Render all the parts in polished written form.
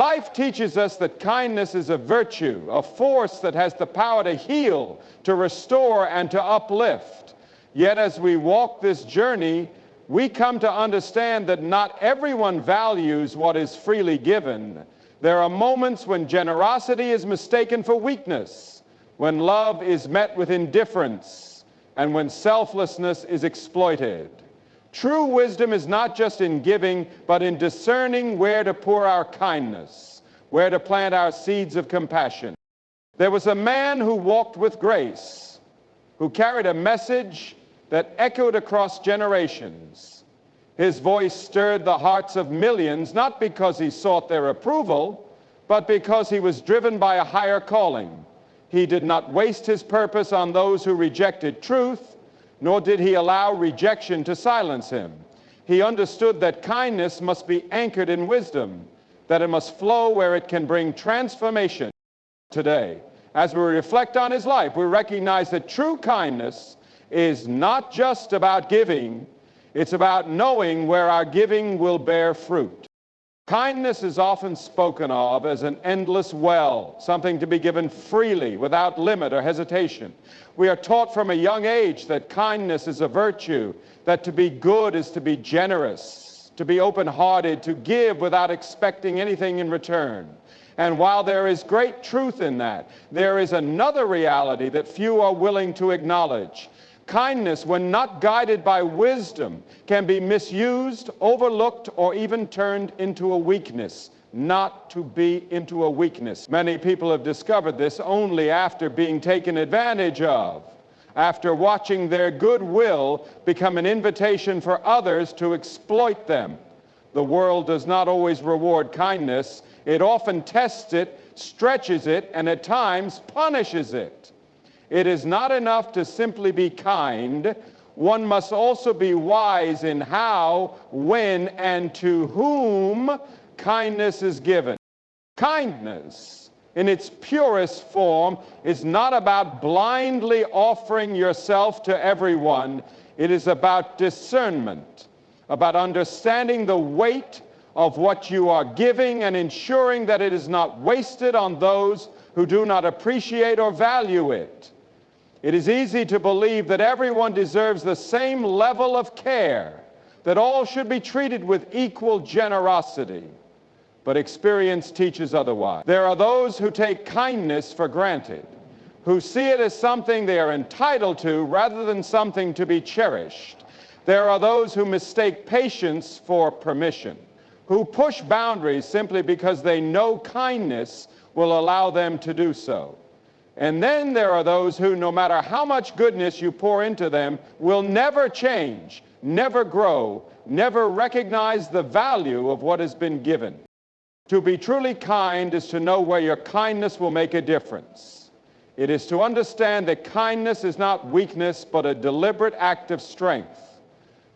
Life teaches us that kindness is a virtue, a force that has the power to heal, to restore, and to uplift. Yet as we walk this journey, we come to understand that not everyone values what is freely given. There are moments when generosity is mistaken for weakness, when love is met with indifference, and when selflessness is exploited. True wisdom is not just in giving, but in discerning where to pour our kindness, where to plant our seeds of compassion. There was a man who walked with grace, who carried a message that echoed across generations. His voice stirred the hearts of millions, not because he sought their approval, but because he was driven by a higher calling. He did not waste his purpose on those who rejected truth, nor did he allow rejection to silence him. He understood that kindness must be anchored in wisdom, that it must flow where it can bring transformation. Today, as we reflect on his life, we recognize that true kindness is not just about giving, it's about knowing where our giving will bear fruit. Kindness is often spoken of as an endless well, something to be given freely, without limit or hesitation. We are taught from a young age that kindness is a virtue, that to be good is to be generous, to be open-hearted, to give without expecting anything in return. And while there is great truth in that, there is another reality that few are willing to acknowledge. Kindness, when not guided by wisdom, can be misused, overlooked, or even turned into a weakness. Not to be into a weakness. Many people have discovered this only after being taken advantage of, after watching their goodwill become an invitation for others to exploit them. The world does not always reward kindness. It often tests it, stretches it, and at times punishes it. It is not enough to simply be kind. One must also be wise in how, when, and to whom kindness is given. Kindness, in its purest form, is not about blindly offering yourself to everyone. It is about discernment, about understanding the weight of what you are giving and ensuring that it is not wasted on those who do not appreciate or value it. It is easy to believe that everyone deserves the same level of care, that all should be treated with equal generosity. But experience teaches otherwise. There are those who take kindness for granted, who see it as something they are entitled to rather than something to be cherished. There are those who mistake patience for permission, who push boundaries simply because they know kindness will allow them to do so. And then there are those who, no matter how much goodness you pour into them, will never change, never grow, never recognize the value of what has been given. To be truly kind is to know where your kindness will make a difference. It is to understand that kindness is not weakness, but a deliberate act of strength.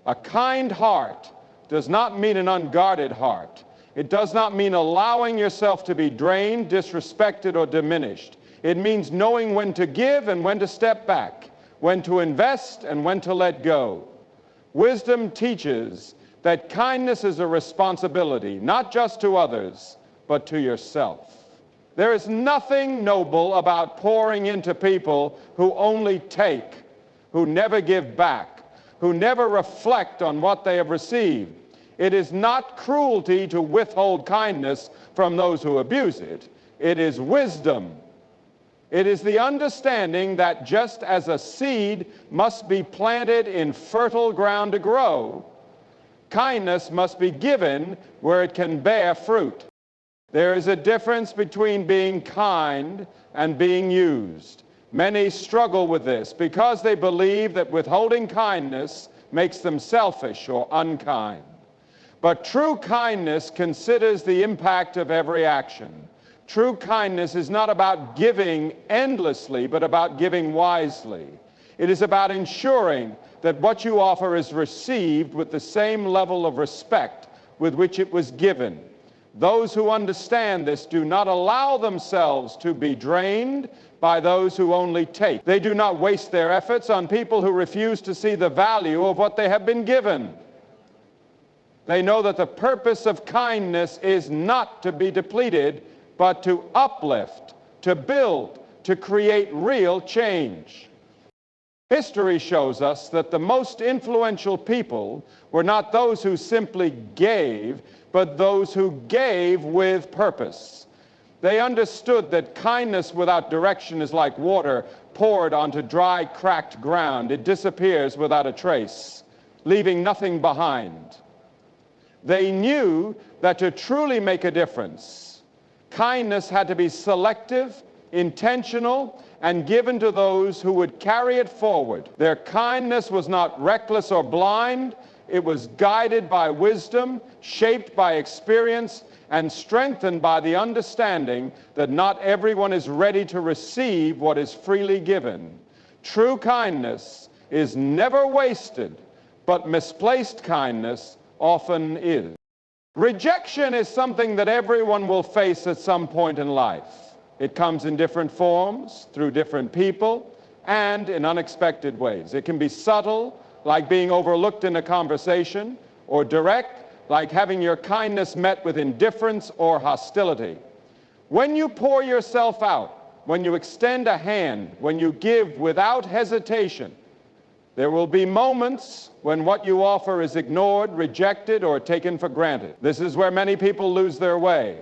A kind heart does not mean an unguarded heart. It does not mean allowing yourself to be drained, disrespected, or diminished. It means knowing when to give and when to step back, when to invest and when to let go. Wisdom teaches that kindness is a responsibility, not just to others, but to yourself. There is nothing noble about pouring into people who only take, who never give back, who never reflect on what they have received. It is not cruelty to withhold kindness from those who abuse it. It is wisdom. It is the understanding that just as a seed must be planted in fertile ground to grow, kindness must be given where it can bear fruit. There is a difference between being kind and being used. Many struggle with this because they believe that withholding kindness makes them selfish or unkind. But true kindness considers the impact of every action. True kindness is not about giving endlessly, but about giving wisely. It is about ensuring that what you offer is received with the same level of respect with which it was given. Those who understand this do not allow themselves to be drained by those who only take. They do not waste their efforts on people who refuse to see the value of what they have been given. They know that the purpose of kindness is not to be depleted, but to uplift, to build, to create real change. History shows us that the most influential people were not those who simply gave, but those who gave with purpose. They understood that kindness without direction is like water poured onto dry, cracked ground. It disappears without a trace, leaving nothing behind. They knew that to truly make a difference, kindness had to be selective, intentional, and given to those who would carry it forward. Their kindness was not reckless or blind. It was guided by wisdom, shaped by experience, and strengthened by the understanding that not everyone is ready to receive what is freely given. True kindness is never wasted, but misplaced kindness often is. Rejection is something that everyone will face at some point in life. It comes in different forms, through different people, and in unexpected ways. It can be subtle, like being overlooked in a conversation, or direct, like having your kindness met with indifference or hostility. When you pour yourself out, when you extend a hand, when you give without hesitation, there will be moments when what you offer is ignored, rejected, or taken for granted. This is where many people lose their way.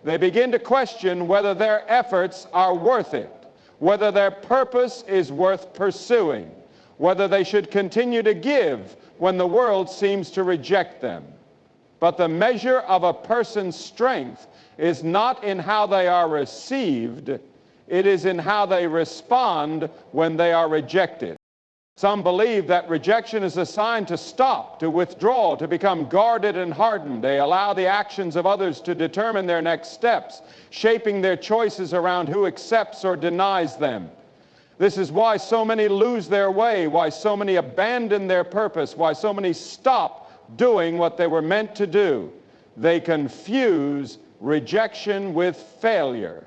They begin to question whether their efforts are worth it, whether their purpose is worth pursuing, whether they should continue to give when the world seems to reject them. But the measure of a person's strength is not in how they are received, it is in how they respond when they are rejected. Some believe that rejection is a sign to stop, to withdraw, to become guarded and hardened. They allow the actions of others to determine their next steps, shaping their choices around who accepts or denies them. This is why so many lose their way, why so many abandon their purpose, why so many stop doing what they were meant to do. They confuse rejection with failure.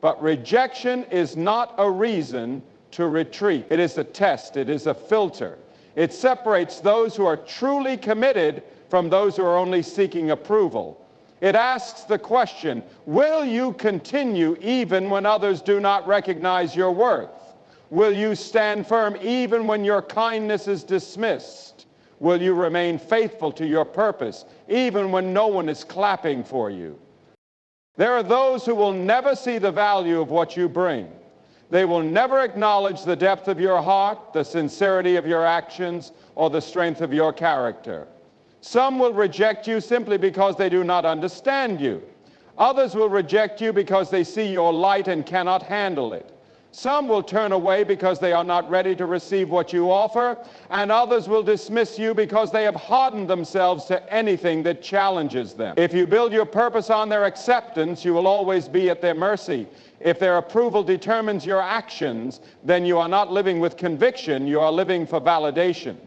But rejection is not a reason to retreat. It is a test. It is a filter. It separates those who are truly committed from those who are only seeking approval. It asks the question, will you continue even when others do not recognize your worth? Will you stand firm even when your kindness is dismissed? Will you remain faithful to your purpose even when no one is clapping for you? There are those who will never see the value of what you bring. They will never acknowledge the depth of your heart, the sincerity of your actions, or the strength of your character. Some will reject you simply because they do not understand you. Others will reject you because they see your light and cannot handle it. Some will turn away because they are not ready to receive what you offer, and others will dismiss you because they have hardened themselves to anything that challenges them. If you build your purpose on their acceptance, you will always be at their mercy. If their approval determines your actions, then you are not living with conviction, you are living for validation.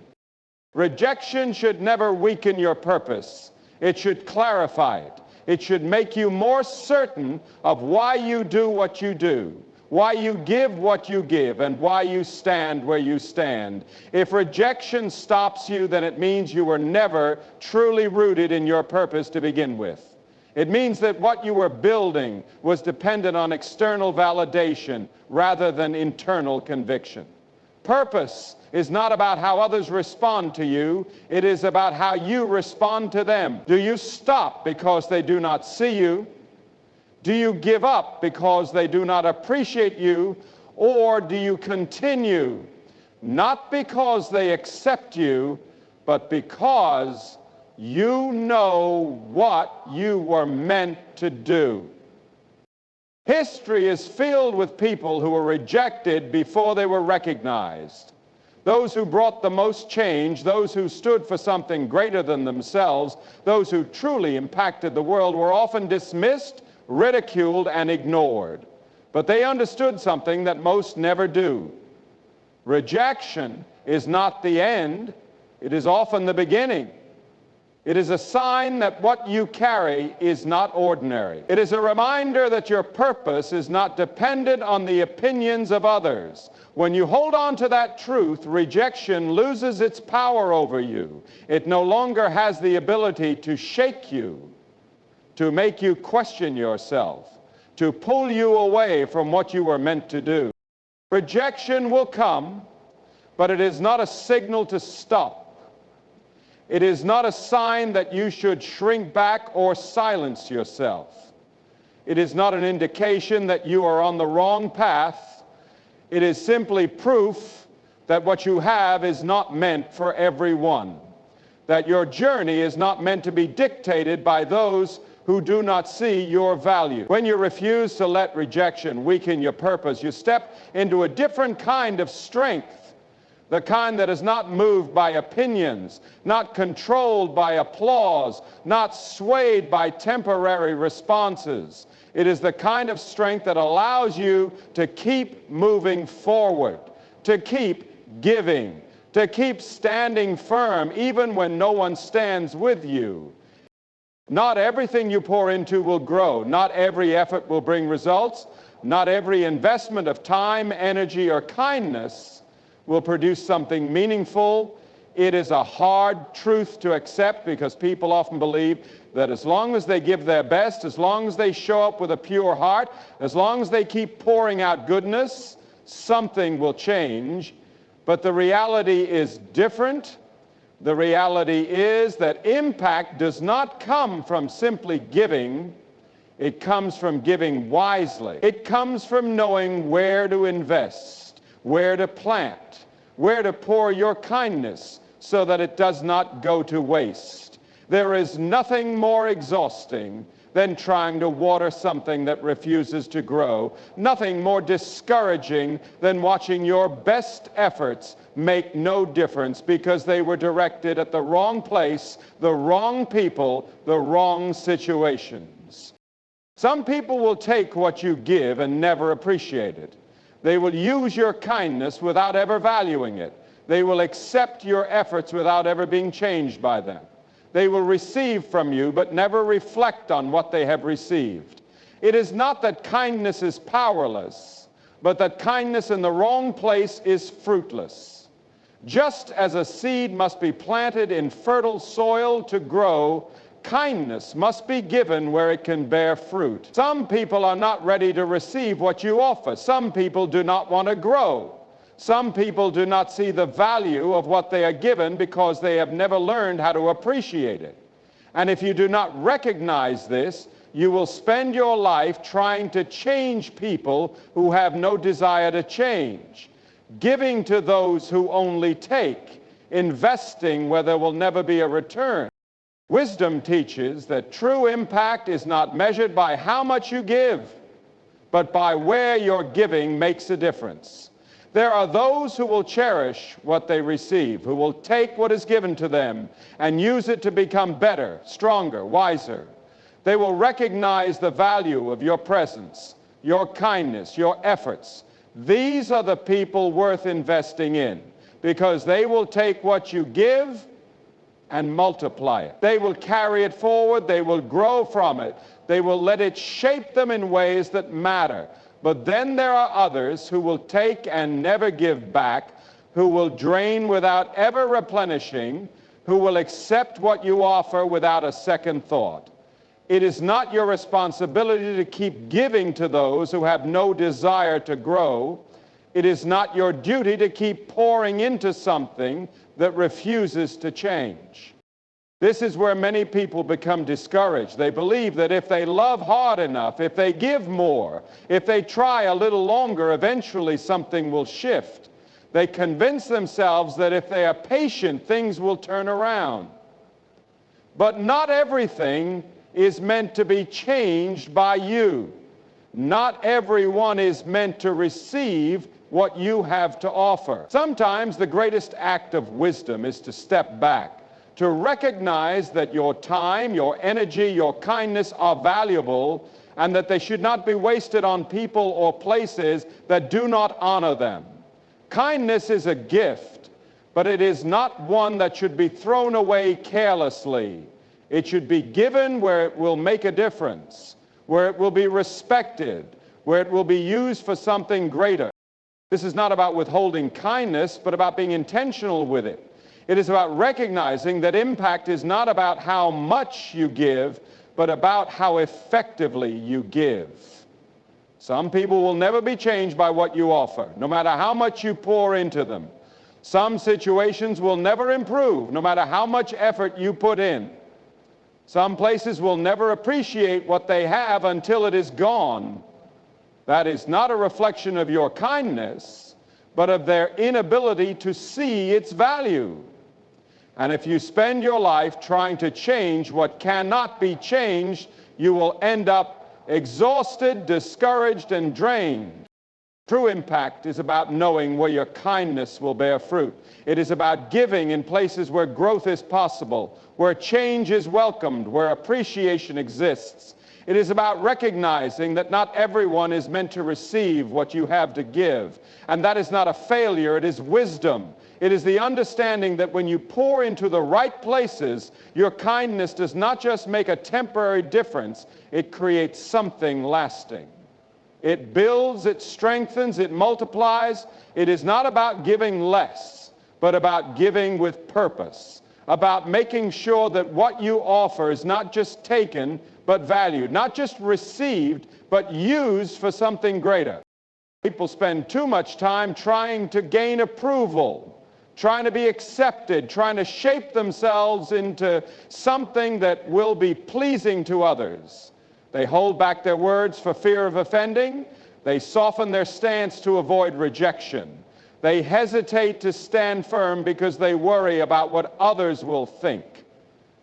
Rejection should never weaken your purpose. It should clarify it. It should make you more certain of why you do what you do, why you give what you give, and why you stand where you stand. If rejection stops you, then it means you were never truly rooted in your purpose to begin with. It means that what you were building was dependent on external validation rather than internal conviction. Purpose is not about how others respond to you. It is about how you respond to them. Do you stop because they do not see you? Do you give up because they do not appreciate you? Or do you continue, not because they accept you, but because you know what you were meant to do? History is filled with people who were rejected before they were recognized. Those who brought the most change, those who stood for something greater than themselves, those who truly impacted the world were often dismissed, ridiculed, and ignored. But they understood something that most never do. Rejection is not the end, it is often the beginning. It is a sign that what you carry is not ordinary. It is a reminder that your purpose is not dependent on the opinions of others. When you hold on to that truth, rejection loses its power over you. It no longer has the ability to shake you, to make you question yourself, to pull you away from what you were meant to do. Rejection will come, but it is not a signal to stop. It is not a sign that you should shrink back or silence yourself. It is not an indication that you are on the wrong path. It is simply proof that what you have is not meant for everyone, that your journey is not meant to be dictated by those who do not see your value. When you refuse to let rejection weaken your purpose, you step into a different kind of strength. The kind that is not moved by opinions, not controlled by applause, not swayed by temporary responses. It is the kind of strength that allows you to keep moving forward, to keep giving, to keep standing firm even when no one stands with you. Not everything you pour into will grow. Not every effort will bring results. Not every investment of time, energy, or kindness will produce something meaningful. It is a hard truth to accept because people often believe that as long as they give their best, as long as they show up with a pure heart, as long as they keep pouring out goodness, something will change. But the reality is different. The reality is that impact does not come from simply giving. It comes from giving wisely. It comes from knowing where to invest, where to plant, where to pour your kindness so that it does not go to waste. There is nothing more exhausting than trying to water something that refuses to grow. Nothing more discouraging than watching your best efforts make no difference because they were directed at the wrong place, the wrong people, the wrong situations. Some people will take what you give and never appreciate it. They will use your kindness without ever valuing it. They will accept your efforts without ever being changed by them. They will receive from you but never reflect on what they have received. It is not that kindness is powerless, but that kindness in the wrong place is fruitless. Just as a seed must be planted in fertile soil to grow, kindness must be given where it can bear fruit. Some people are not ready to receive what you offer. Some people do not want to grow. Some people do not see the value of what they are given because they have never learned how to appreciate it. And if you do not recognize this, you will spend your life trying to change people who have no desire to change, giving to those who only take, investing where there will never be a return. Wisdom teaches that true impact is not measured by how much you give, but by where your giving makes a difference. There are those who will cherish what they receive, who will take what is given to them and use it to become better, stronger, wiser. They will recognize the value of your presence, your kindness, your efforts. These are the people worth investing in because they will take what you give and multiply it. They will carry it forward. They will grow from it. They will let it shape them in ways that matter. But then there are others who will take and never give back, who will drain without ever replenishing, who will accept what you offer without a second thought. It is not your responsibility to keep giving to those who have no desire to grow. It is not your duty to keep pouring into something that refuses to change. This is where many people become discouraged. They believe that if they love hard enough, if they give more, if they try a little longer, eventually something will shift. They convince themselves that if they are patient, things will turn around. But not everything is meant to be changed by you. Not everyone is meant to receive what you have to offer. Sometimes the greatest act of wisdom is to step back, to recognize that your time, your energy, your kindness are valuable and that they should not be wasted on people or places that do not honor them. Kindness is a gift, but it is not one that should be thrown away carelessly. It should be given where it will make a difference, where it will be respected, where it will be used for something greater. This is not about withholding kindness, but about being intentional with it. It is about recognizing that impact is not about how much you give, but about how effectively you give. Some people will never be changed by what you offer, no matter how much you pour into them. Some situations will never improve, no matter how much effort you put in. Some places will never appreciate what they have until it is gone. That is not a reflection of your kindness, but of their inability to see its value. And if you spend your life trying to change what cannot be changed, you will end up exhausted, discouraged, and drained. True impact is about knowing where your kindness will bear fruit. It is about giving in places where growth is possible, where change is welcomed, where appreciation exists. It is about recognizing that not everyone is meant to receive what you have to give. And that is not a failure, it is wisdom. It is the understanding that when you pour into the right places, your kindness does not just make a temporary difference, it creates something lasting. It builds, it strengthens, it multiplies. It is not about giving less, but about giving with purpose, about making sure that what you offer is not just taken, but valued, not just received, but used for something greater. People spend too much time trying to gain approval, trying to be accepted, trying to shape themselves into something that will be pleasing to others. They hold back their words for fear of offending. They soften their stance to avoid rejection. They hesitate to stand firm because they worry about what others will think.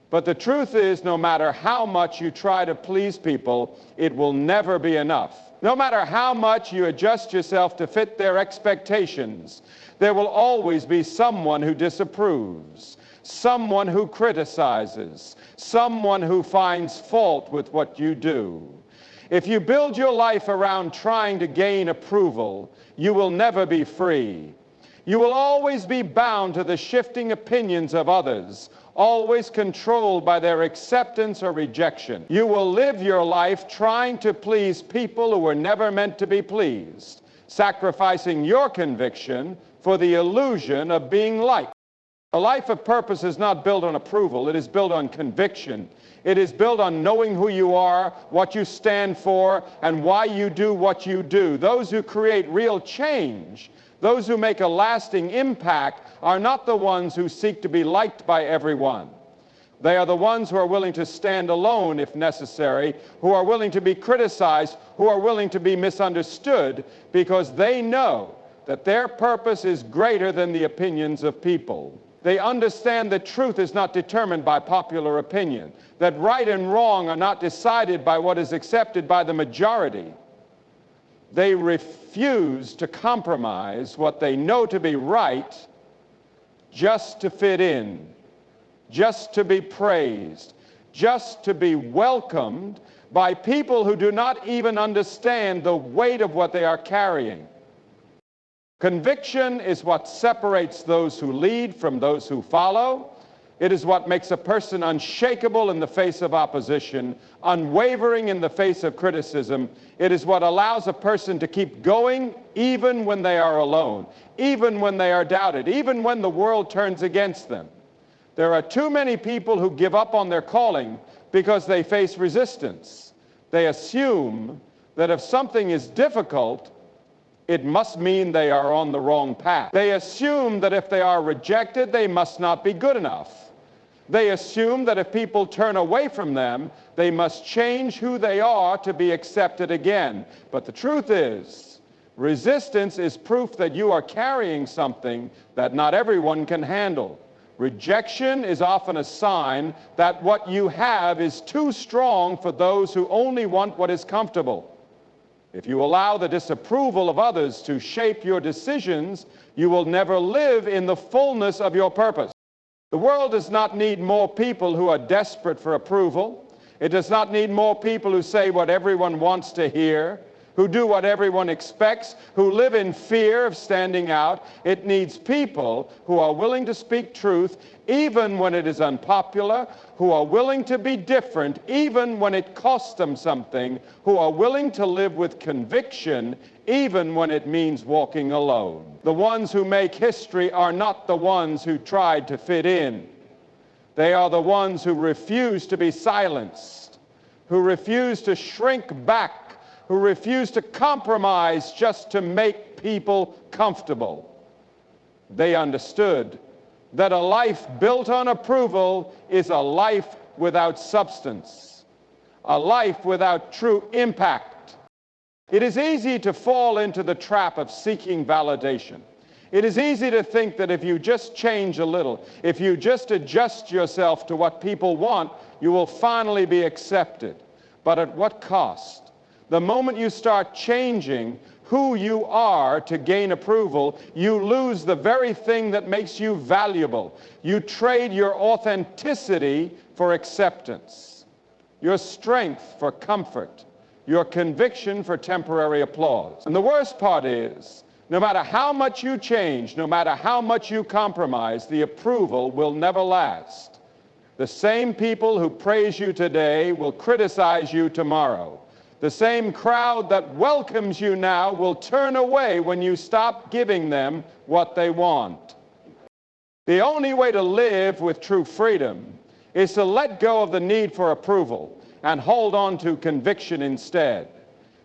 But the truth is, no matter how much you try to please people, it will never be enough. No matter how much you adjust yourself to fit their expectations, there will always be someone who disapproves, someone who criticizes, someone who finds fault with what you do. If you build your life around trying to gain approval, you will never be free. You will always be bound to the shifting opinions of others, always controlled by their acceptance or rejection. You will live your life trying to please people who were never meant to be pleased, sacrificing your conviction for the illusion of being liked. A life of purpose is not built on approval. It is built on conviction. It is built on knowing who you are, what you stand for, and why you do what you do. Those who create real change, those who make a lasting impact, are not the ones who seek to be liked by everyone. They are the ones who are willing to stand alone if necessary, who are willing to be criticized, who are willing to be misunderstood, because they know that their purpose is greater than the opinions of people. They understand that truth is not determined by popular opinion, that right and wrong are not decided by what is accepted by the majority. They refuse to compromise what they know to be right just to fit in, just to be praised, just to be welcomed by people who do not even understand the weight of what they are carrying. Conviction is what separates those who lead from those who follow. It is what makes a person unshakable in the face of opposition, unwavering in the face of criticism. It is what allows a person to keep going even when they are alone, even when they are doubted, even when the world turns against them. There are too many people who give up on their calling because they face resistance. They assume that if something is difficult, it must mean they are on the wrong path. They assume that if they are rejected, they must not be good enough. They assume that if people turn away from them, they must change who they are to be accepted again. But the truth is, resistance is proof that you are carrying something that not everyone can handle. Rejection is often a sign that what you have is too strong for those who only want what is comfortable. If you allow the disapproval of others to shape your decisions, you will never live in the fullness of your purpose. The world does not need more people who are desperate for approval. It does not need more people who say what everyone wants to hear. who do what everyone expects, who live in fear of standing out. It needs people who are willing to speak truth even when it is unpopular, who are willing to be different even when it costs them something, who are willing to live with conviction even when it means walking alone. The ones who make history are not the ones who tried to fit in. They are the ones who refuse to be silenced, who refuse to shrink back, who refuse to compromise just to make people comfortable. They understood that a life built on approval is a life without substance, a life without true impact. It is easy to fall into the trap of seeking validation. It is easy to think that if you just change a little, if you just adjust yourself to what people want, you will finally be accepted. But at what cost? The moment you start changing who you are to gain approval, you lose the very thing that makes you valuable. You trade your authenticity for acceptance, your strength for comfort, your conviction for temporary applause. And the worst part is, no matter how much you change, no matter how much you compromise, the approval will never last. The same people who praise you today will criticize you tomorrow. The same crowd that welcomes you now will turn away when you stop giving them what they want. The only way to live with true freedom is to let go of the need for approval and hold on to conviction instead.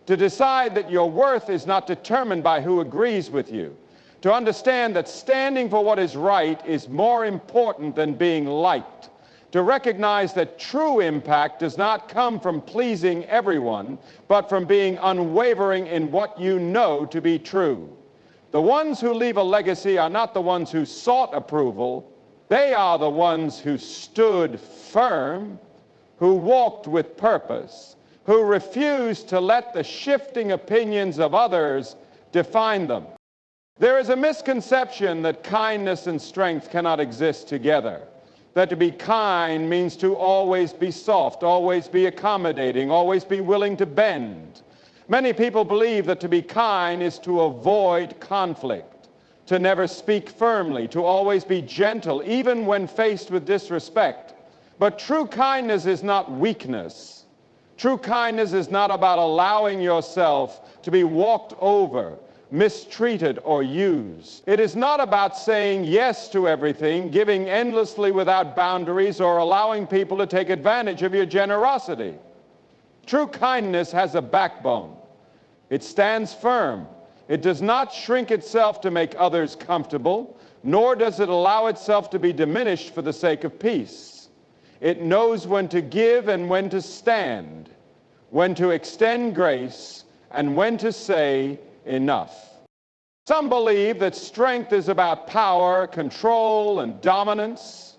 To decide that your worth is not determined by who agrees with you. To understand that standing for what is right is more important than being liked. To recognize that true impact does not come from pleasing everyone, but from being unwavering in what you know to be true. The ones who leave a legacy are not the ones who sought approval. They are the ones who stood firm, who walked with purpose, who refused to let the shifting opinions of others define them. There is a misconception that kindness and strength cannot exist together. That to be kind means to always be soft, always be accommodating, always be willing to bend. Many people believe that to be kind is to avoid conflict, to never speak firmly, to always be gentle, even when faced with disrespect. But true kindness is not weakness. True kindness is not about allowing yourself to be walked over, mistreated, or used. It is not about saying yes to everything, giving endlessly without boundaries, or allowing people to take advantage of your generosity. True kindness has a backbone. It stands firm. It does not shrink itself to make others comfortable, nor does it allow itself to be diminished for the sake of peace. It knows when to give and when to stand, when to extend grace, and when to say enough. Some believe that strength is about power, control, and dominance,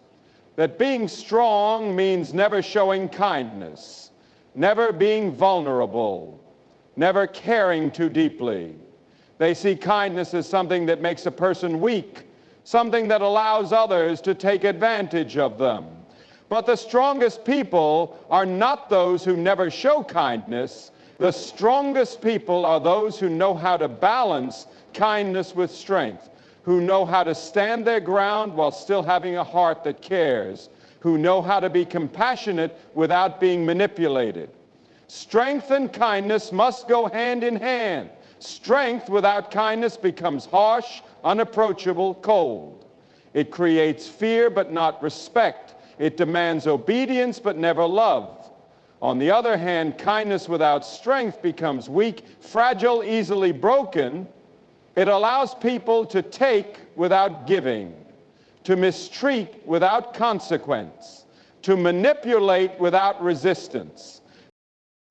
that being strong means never showing kindness, never being vulnerable, never caring too deeply. They see kindness as something that makes a person weak, something that allows others to take advantage of them. But the strongest people are not those who never show kindness. The strongest people are those who know how to balance kindness with strength, who know how to stand their ground while still having a heart that cares, who know how to be compassionate without being manipulated. Strength and kindness must go hand in hand. Strength without kindness becomes harsh, unapproachable, cold. It creates fear but not respect. It demands obedience but never love. On the other hand, kindness without strength becomes weak, fragile, easily broken. It allows people to take without giving, to mistreat without consequence, to manipulate without resistance.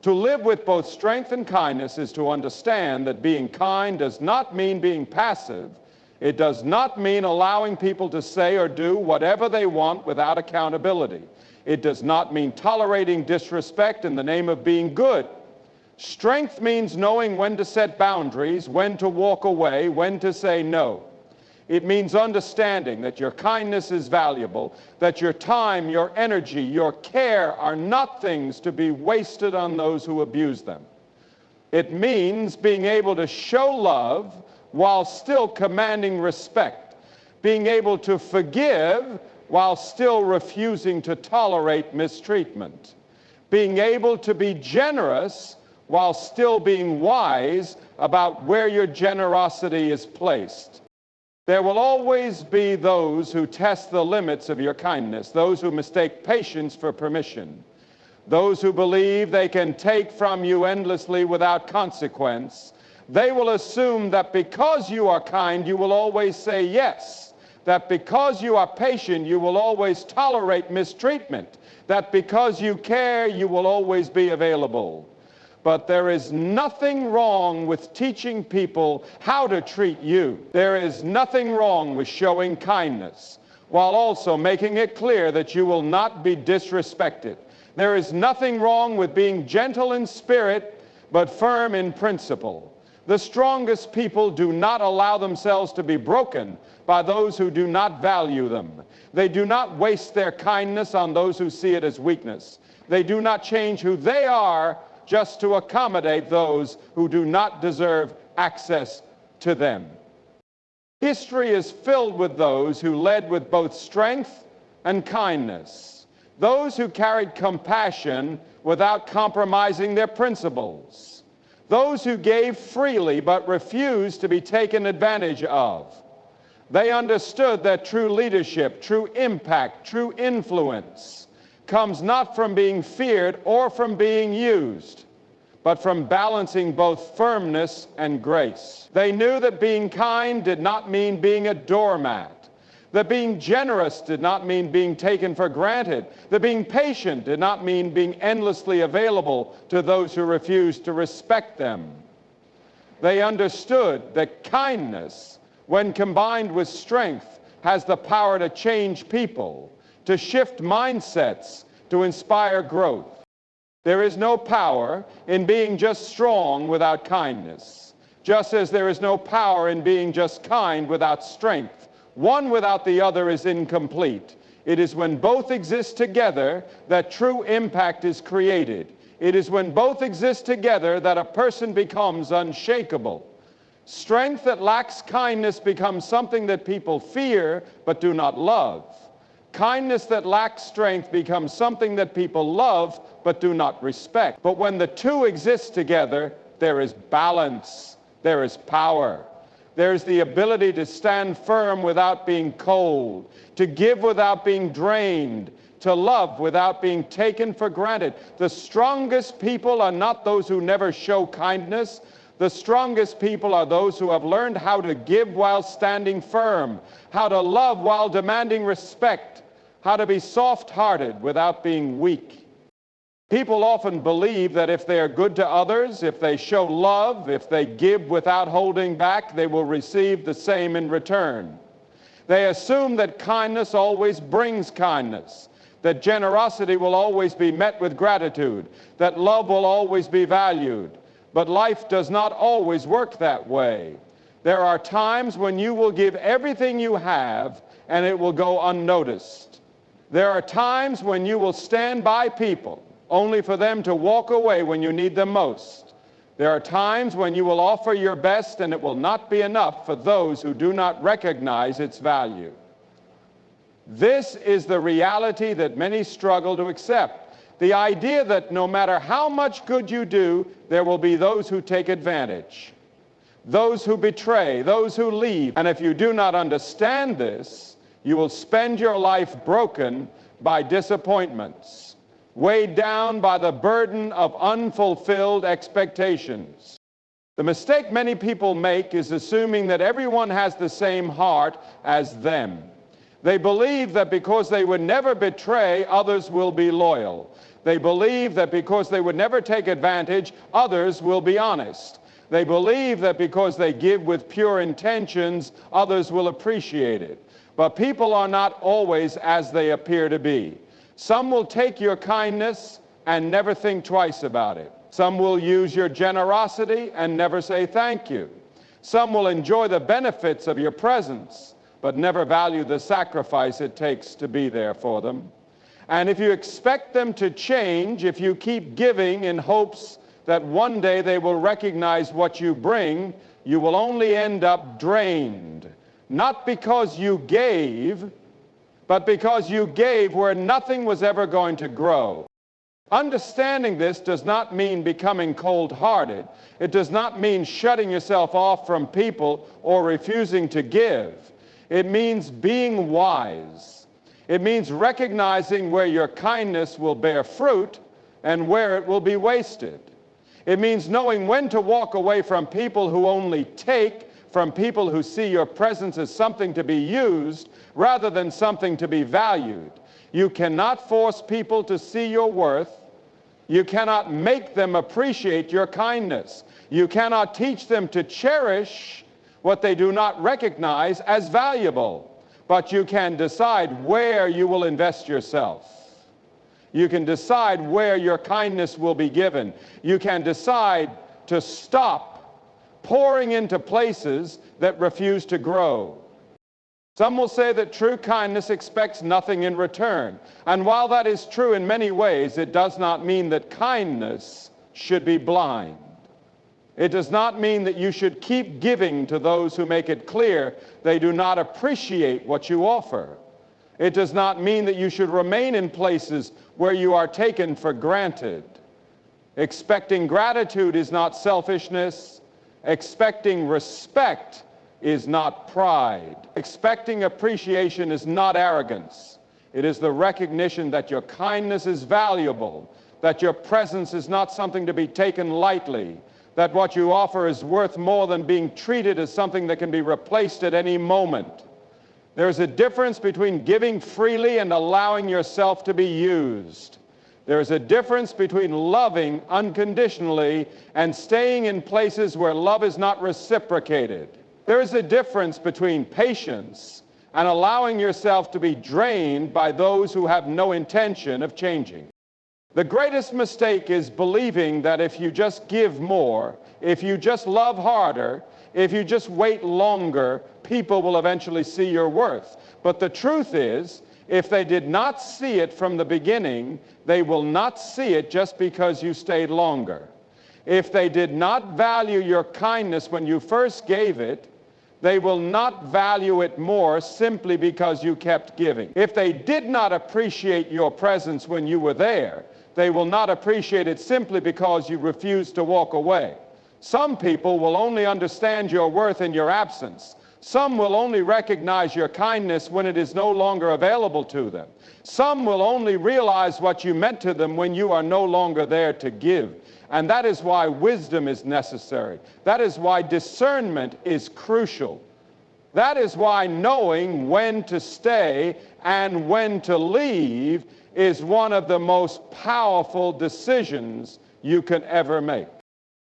To live with both strength and kindness is to understand that being kind does not mean being passive. It does not mean allowing people to say or do whatever they want without accountability. It does not mean tolerating disrespect in the name of being good. Strength means knowing when to set boundaries, when to walk away, when to say no. It means understanding that your kindness is valuable, that your time, your energy, your care are not things to be wasted on those who abuse them. It means being able to show love while still commanding respect, being able to forgive while still refusing to tolerate mistreatment, being able to be generous while still being wise about where your generosity is placed. There will always be those who test the limits of your kindness, those who mistake patience for permission, those who believe they can take from you endlessly without consequence. They will assume that because you are kind, you will always say yes, that because you are patient, you will always tolerate mistreatment, that because you care, you will always be available. But there is nothing wrong with teaching people how to treat you. There is nothing wrong with showing kindness, while also making it clear that you will not be disrespected. There is nothing wrong with being gentle in spirit, but firm in principle. The strongest people do not allow themselves to be broken by those who do not value them. They do not waste their kindness on those who see it as weakness. They do not change who they are just to accommodate those who do not deserve access to them. History is filled with those who led with both strength and kindness, those who carried compassion without compromising their principles, those who gave freely but refused to be taken advantage of. They understood that true leadership, true impact, true influence comes not from being feared or from being used, but from balancing both firmness and grace. They knew that being kind did not mean being a doormat, that being generous did not mean being taken for granted, that being patient did not mean being endlessly available to those who refused to respect them. They understood that kindness, when combined with strength, has the power to change people, to shift mindsets, to inspire growth. There is no power in being just strong without kindness, just as there is no power in being just kind without strength. One without the other is incomplete. It is when both exist together that true impact is created. It is when both exist together that a person becomes unshakable. Strength that lacks kindness becomes something that people fear but do not love. Kindness that lacks strength becomes something that people love but do not respect. But when the two exist together, there is balance, there is power. There is the ability to stand firm without being cold, to give without being drained, to love without being taken for granted. The strongest people are not those who never show kindness. The strongest people are those who have learned how to give while standing firm, how to love while demanding respect, how to be soft-hearted without being weak. People often believe that if they are good to others, if they show love, if they give without holding back, they will receive the same in return. They assume that kindness always brings kindness, that generosity will always be met with gratitude, that love will always be valued. But life does not always work that way. There are times when you will give everything you have and it will go unnoticed. There are times when you will stand by people only for them to walk away when you need them most. There are times when you will offer your best and it will not be enough for those who do not recognize its value. This is the reality that many struggle to accept. The idea that no matter how much good you do, there will be those who take advantage, those who betray, those who leave. And if you do not understand this, you will spend your life broken by disappointments, weighed down by the burden of unfulfilled expectations. The mistake many people make is assuming that everyone has the same heart as them. They believe that because they would never betray, others will be loyal. They believe that because they would never take advantage, others will be honest. They believe that because they give with pure intentions, others will appreciate it. But people are not always as they appear to be. Some will take your kindness and never think twice about it. Some will use your generosity and never say thank you. Some will enjoy the benefits of your presence, but never value the sacrifice it takes to be there for them. And if you expect them to change, if you keep giving in hopes that one day they will recognize what you bring, you will only end up drained. Not because you gave, but because you gave where nothing was ever going to grow. Understanding this does not mean becoming cold-hearted. It does not mean shutting yourself off from people or refusing to give. It means being wise. It means recognizing where your kindness will bear fruit and where it will be wasted. It means knowing when to walk away from people who only take, from people who see your presence as something to be used rather than something to be valued. You cannot force people to see your worth. You cannot make them appreciate your kindness. You cannot teach them to cherish what they do not recognize as valuable. But you can decide where you will invest yourself. You can decide where your kindness will be given. You can decide to stop pouring into places that refuse to grow. Some will say that true kindness expects nothing in return. And while that is true in many ways, it does not mean that kindness should be blind. It does not mean that you should keep giving to those who make it clear they do not appreciate what you offer. It does not mean that you should remain in places where you are taken for granted. Expecting gratitude is not selfishness. Expecting respect is not pride. Expecting appreciation is not arrogance. It is the recognition that your kindness is valuable, that your presence is not something to be taken lightly, that what you offer is worth more than being treated as something that can be replaced at any moment. There's a difference between giving freely and allowing yourself to be used. There's a difference between loving unconditionally and staying in places where love is not reciprocated. There is a difference between patience and allowing yourself to be drained by those who have no intention of changing. The greatest mistake is believing that if you just give more, if you just love harder, if you just wait longer, people will eventually see your worth. But the truth is, if they did not see it from the beginning, they will not see it just because you stayed longer. If they did not value your kindness when you first gave it, they will not value it more simply because you kept giving. If they did not appreciate your presence when you were there, they will not appreciate it simply because you refused to walk away. Some people will only understand your worth in your absence. Some will only recognize your kindness when it is no longer available to them. Some will only realize what you meant to them when you are no longer there to give. And that is why wisdom is necessary. That is why discernment is crucial. That is why knowing when to stay and when to leave is one of the most powerful decisions you can ever make.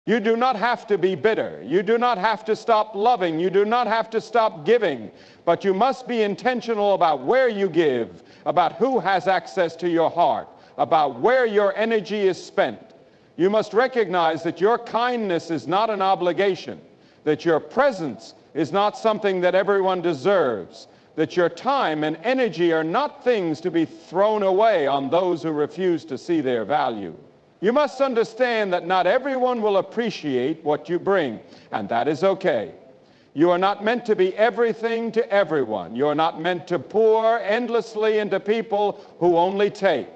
You do not have to be bitter. You do not have to stop loving. You do not have to stop giving. But you must be intentional about where you give, about who has access to your heart, about where your energy is spent. You must recognize that your kindness is not an obligation, that your presence is not something that everyone deserves, that your time and energy are not things to be thrown away on those who refuse to see their value. You must understand that not everyone will appreciate what you bring, and that is okay. You are not meant to be everything to everyone. You are not meant to pour endlessly into people who only take.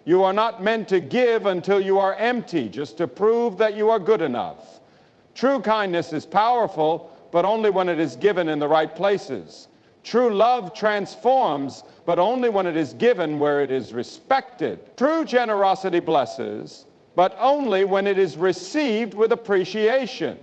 You are not meant to give until you are empty, just to prove that you are good enough. True kindness is powerful, but only when it is given in the right places. True love transforms, but only when it is given where it is respected. True generosity blesses, but only when it is received with appreciation.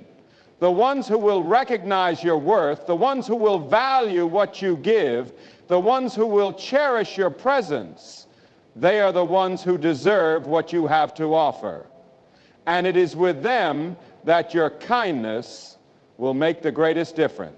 The ones who will recognize your worth, the ones who will value what you give, the ones who will cherish your presence, they are the ones who deserve what you have to offer. And it is with them that your kindness will make the greatest difference.